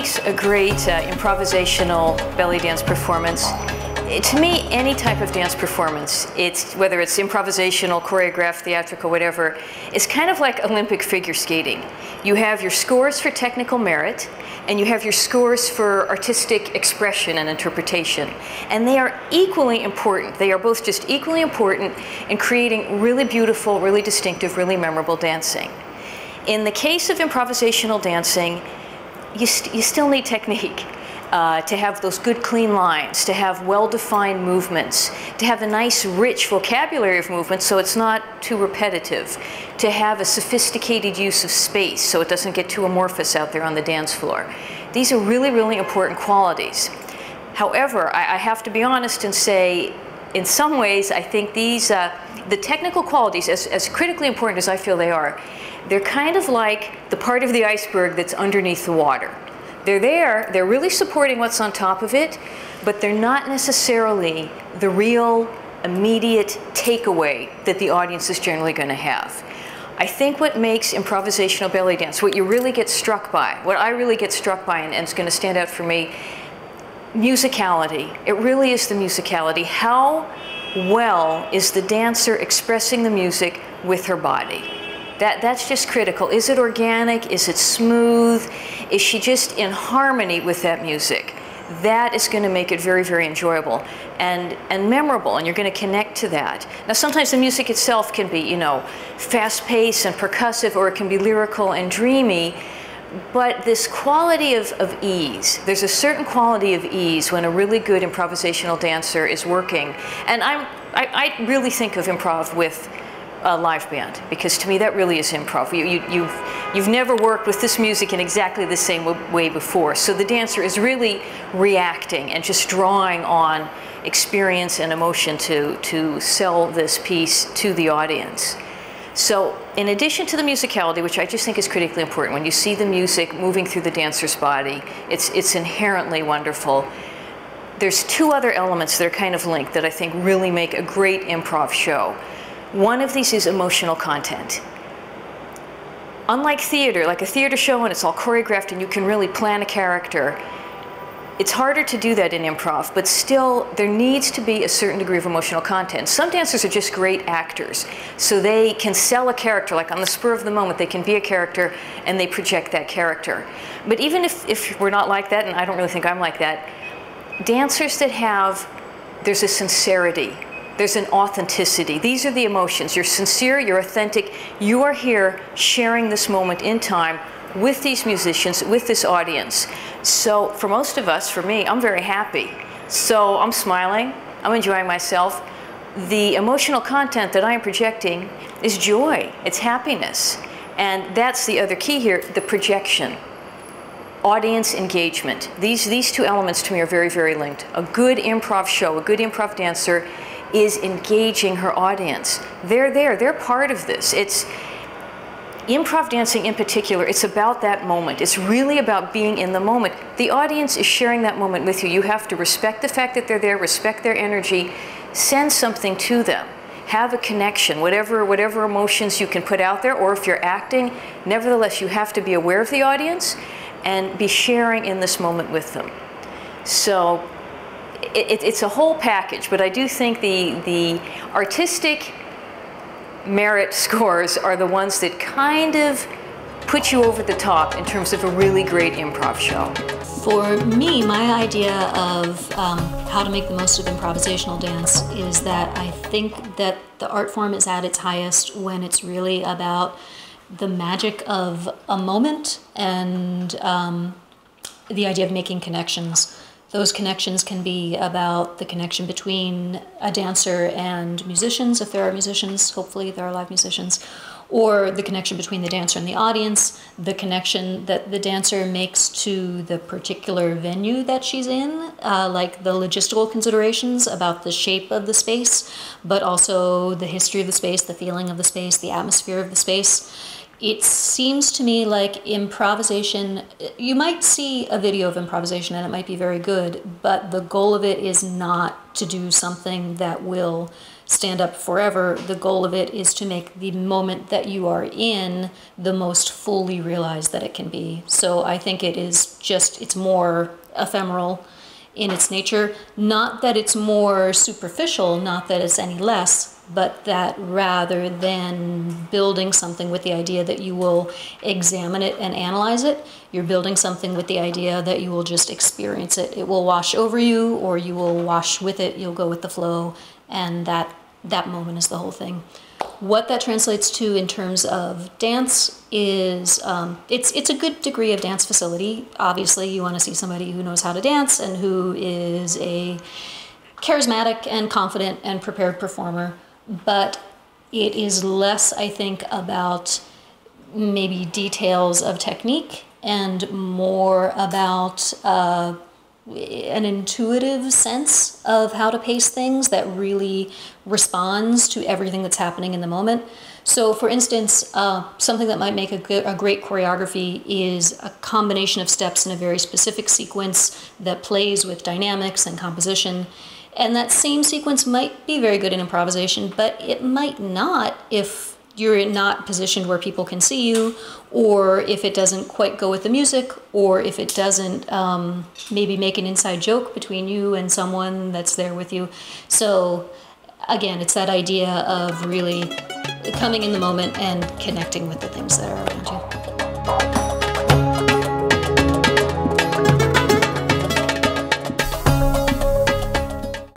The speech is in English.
makes a great improvisational belly dance performance? To me, any type of dance performance, whether it's improvisational, choreographed, theatrical, whatever, is kind of like Olympic figure skating. You have your scores for technical merit, and you have your scores for artistic expression and interpretation. And they are equally important. They are both just equally important in creating really beautiful, really distinctive, really memorable dancing. In the case of improvisational dancing, you still need technique. To have those good clean lines, to have well-defined movements, to have a nice rich vocabulary of movements so it's not too repetitive, to have a sophisticated use of space so it doesn't get too amorphous out there on the dance floor. These are really, really important qualities. However, I have to be honest and say, in some ways, I think these, the technical qualities, as critically important as I feel they are, they're kind of like the part of the iceberg that's underneath the water. They're there, they're really supporting what's on top of it, but they're not necessarily the real, immediate takeaway that the audience is generally going to have. I think what makes improvisational belly dance, what you really get struck by, what I really get struck by and is going to stand out for me, musicality. It really is the musicality. How well is the dancer expressing the music with her body? That's just critical. Is it organic? Is it smooth? Is she just in harmony with that music? That is going to make it very, very enjoyable and memorable, and you're going to connect to that. Now, sometimes the music itself can be, you know, fast-paced and percussive, or it can be lyrical and dreamy, but this quality of ease, there's a certain quality of ease when a really good improvisational dancer is working. And I really think of improv with a live band, because to me that really is improv. You've never worked with this music in exactly the same way before, so the dancer is really reacting and just drawing on experience and emotion to sell this piece to the audience. So in addition to the musicality, which I just think is critically important, when you see the music moving through the dancer's body, it's inherently wonderful. There's two other elements that are kind of linked that I think really make a great improv show. One of these is emotional content. Unlike theater, like a theater show and it's all choreographed and you can really plan a character, it's harder to do that in improv, but still there needs to be a certain degree of emotional content. Some dancers are just great actors, so they can sell a character, like on the spur of the moment, they can be a character and they project that character. But even if we're not like that, and I don't really think I'm like that, dancers that have, there's a sincerity, there's an authenticity. These are the emotions. You're sincere, you're authentic. You are here sharing this moment in time with these musicians, with this audience. So for most of us, for me, I'm very happy. So I'm smiling, I'm enjoying myself. The emotional content that I am projecting is joy, it's happiness. And that's the other key here, the projection. Audience engagement. These two elements to me are very, very linked. A good improv show, a good improv dancer is engaging her audience. They're there, they're part of this. It's improv dancing in particular, it's about that moment. It's really about being in the moment. The audience is sharing that moment with you. You have to respect the fact that they're there, respect their energy, send something to them. Have a connection, whatever emotions you can put out there, or if you're acting, nevertheless, you have to be aware of the audience and be sharing in this moment with them. So it's a whole package, but I do think the artistic merit scores are the ones that kind of put you over the top in terms of a really great improv show. For me, my idea of how to make the most of improvisational dance is that I think that the art form is at its highest when it's really about the magic of a moment and the idea of making connections. Those connections can be about the connection between a dancer and musicians, if there are musicians, hopefully there are live musicians, or the connection between the dancer and the audience, the connection that the dancer makes to the particular venue that she's in, like the logistical considerations about the shape of the space, but also the history of the space, the feeling of the space, the atmosphere of the space. it seems to me like improvisation, you might see a video of improvisation and it might be very good, but the goal of it is not to do something that will stand up forever. The goal of it is to make the moment that you are in the most fully realized that it can be. So I think it is just, it's more ephemeral in its nature. Not that it's more superficial, not that it's any less, but that rather than building something with the idea that you will examine it and analyze it, you're building something with the idea that you will just experience it. It will wash over you, or you will wash with it, you'll go with the flow, and that moment is the whole thing. What that translates to in terms of dance is, it's a good degree of dance facility. Obviously, you want to see somebody who knows how to dance and who is a charismatic and confident and prepared performer. But it is less, I think, about maybe details of technique and more about an intuitive sense of how to pace things that really responds to everything that's happening in the moment. So for instance, something that might make a great choreography is a combination of steps in a very specific sequence that plays with dynamics and composition. And that same sequence might be very good in improvisation, but it might not if you're not positioned where people can see you, or if it doesn't quite go with the music, or if it doesn't maybe make an inside joke between you and someone that's there with you. So again, it's that idea of really coming in the moment and connecting with the things that are around you.